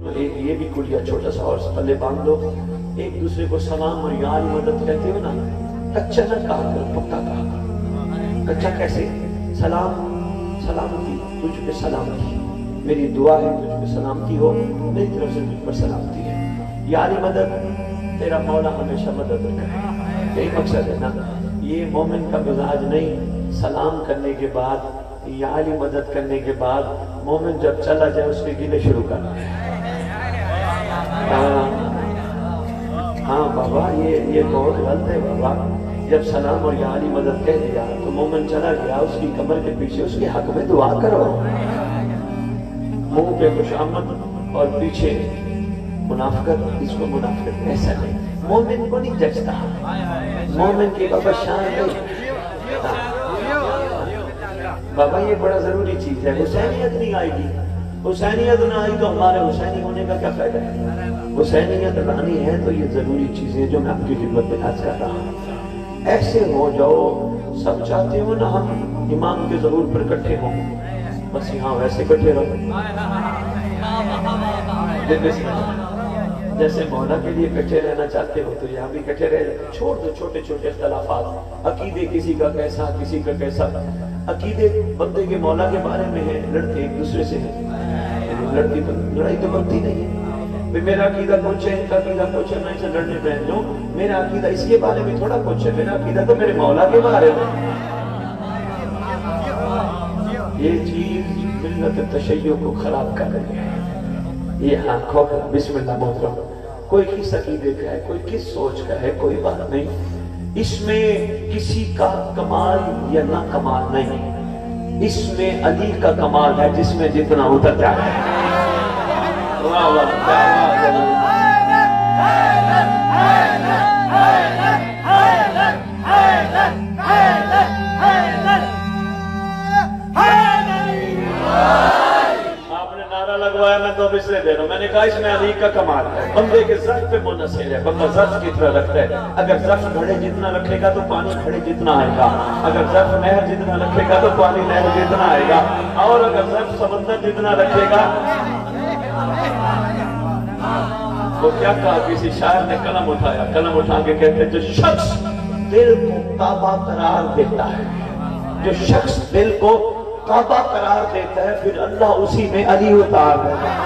ये भी कुलिया छोटा सा और पल्ले बांध दो। एक दूसरे को सलाम और यार मदद कहते हो ना, कच्चा न कहा करो, पक्का कहा करो। कच्चा कैसे? सलाम, सलामती, तुझ पे सलामती, मेरी दुआ है तुझ पे सलामती हो, मेरी तरफ से तुझ पर सलामती है। यारी मदद, तेरा मौला हमेशा मदद करे, यही मकसद है ना। ये मोमिन का मिजाज नहीं। सलाम करने के बाद, यारी मदद करने के बाद मोमिन जब चला जाए उसके गिले शुरू करना है। हाँ बाबा, ये बहुत गलत है बाबा। जब सलाम और यारी मदद कह दिया तो मोमिन चला गया, उसकी कमर के पीछे उसके हक में दुआ करो। मुंह पे खुशामद और पीछे मुनाफिकत, इसको मुनाफिकत ऐसा नहीं। मोमिन को नहीं जचता, मोमिन की बाबा शान नहीं। बाबा ये बड़ा जरूरी चीज है। हुसैनियत नहीं आएगी, हुसैनियत ना आई तो हमारे हुसैनी होने का क्या फायदा है। हुसैनियत लानी है तो ये जरूरी चीजें जो मैं आपकी खिदमत में आज कर रहा हूँ, ऐसे हो जाओ। सब चाहते हो ना हम इमाम के ज़हूर पर इकट्ठे हों, बस यहाँ वैसे इकट्ठे रहो जैसे मौला के लिए इकट्ठे रहना चाहते हो तो यहाँ भी इकट्ठे रह। छोड़ दो छोटे छोटे इख्तलाफात, अकीदे किसी का कैसा किसी का कैसा। अकीदे बंदे के मौला के बारे में है, लड़ते एक दूसरे से है, लड़ती तो लड़ाई तो बनती नहीं है। मेरा अकीदा कुछ है, इनका अकीदा कुछ है, मैं इसे लड़ने बैठ जाऊं। मेरा अकीदा इसके बारे में थोड़ा कुछ है, मेरा अकीदा तो मेरे मौला के बारे में। ये चीज मिल्लत तशय्यो को खराब कर रही है। ये आंखों का बिस्मिल्लाह मोहतरम, कोई किस अकीदे का है, कोई किस सोच का है, कोई बात नहीं। इसमें किसी का कमाल या ना कमाल नहीं, इसमें अली का कमाल है जिसमें जितना उतरता है। वाह वाह, आपने नारा लगवाया, मैं तो इसलिए दे रहा हूं। मैंने कहा इसमें अली का कमाल है, बंदे के ज़र्फ़ पे मुनहसर है। बंदा ज़र्फ़ की तरह रखता है। अगर ज़र्फ़ घड़े जितना रखेगा तो पानी घड़े जितना आएगा, अगर ज़र्फ़ नहर जितना रखेगा तो पानी नहर जितना आएगा, और अगर ज़र्फ़ समंदर जितना रखेगा। वो क्या कहा, किसी शायर ने कलम उठाया, कलम उठा के कहते, जो शख्स दिल को काबा करार देता है, जो शख्स दिल को काबा करार देता है, फिर अल्लाह उसी में अली उतार देता है।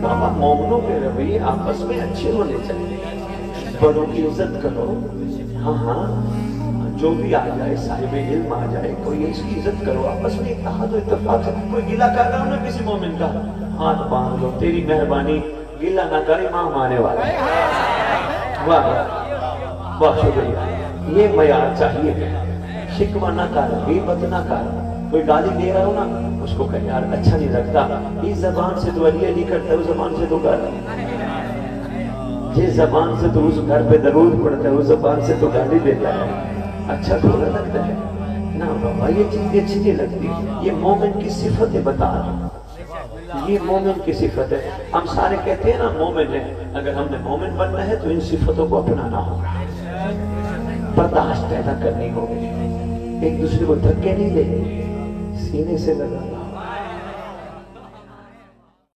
बाबा, मोमनों के रवैये आपस में अच्छे होने चाहिए, बड़ों की इज्जत करो। हाँ हाँ, जो भी आ जाए, साहिब इल्म आ जाए, कोई इसकी इज्जत करो, आपस में इत्तेहाद और इत्तेफाक से। कोई गिला कर रहा हो ना किसी मोमिन का, हाथ बांध लो, तेरी मेहरबानी, गिला ना कर, इमाम आने वाला। वाह वाह, शुक्रिया। ये मयार चाहिए, शिकवा ना कर, गीबत ना कर। कोई गाली दे रहा हो ना, उसको कह यार अच्छा नहीं लगता, इस जबान से तो अली अली करता है, उस जबान से तो कर, जिस जबान से तो उस घर पे दरूद पड़ता है, उस जबान से तो गाली देता है, अच्छा थोड़ा लगता है ना बाबा। ये चीजें अच्छी नहीं लगती। ये मोमिन की सिफतें बता रहा, ये मोमिन की सिफत है। हम सारे कहते हैं ना मोमिन है, अगर हमने मोमिन बनना है तो इन सिफतों को अपनाना होगा, बर्दाश्त पैदा करनी होगी, एक दूसरे को धक्के नहीं देंगे, सीने से लगाना।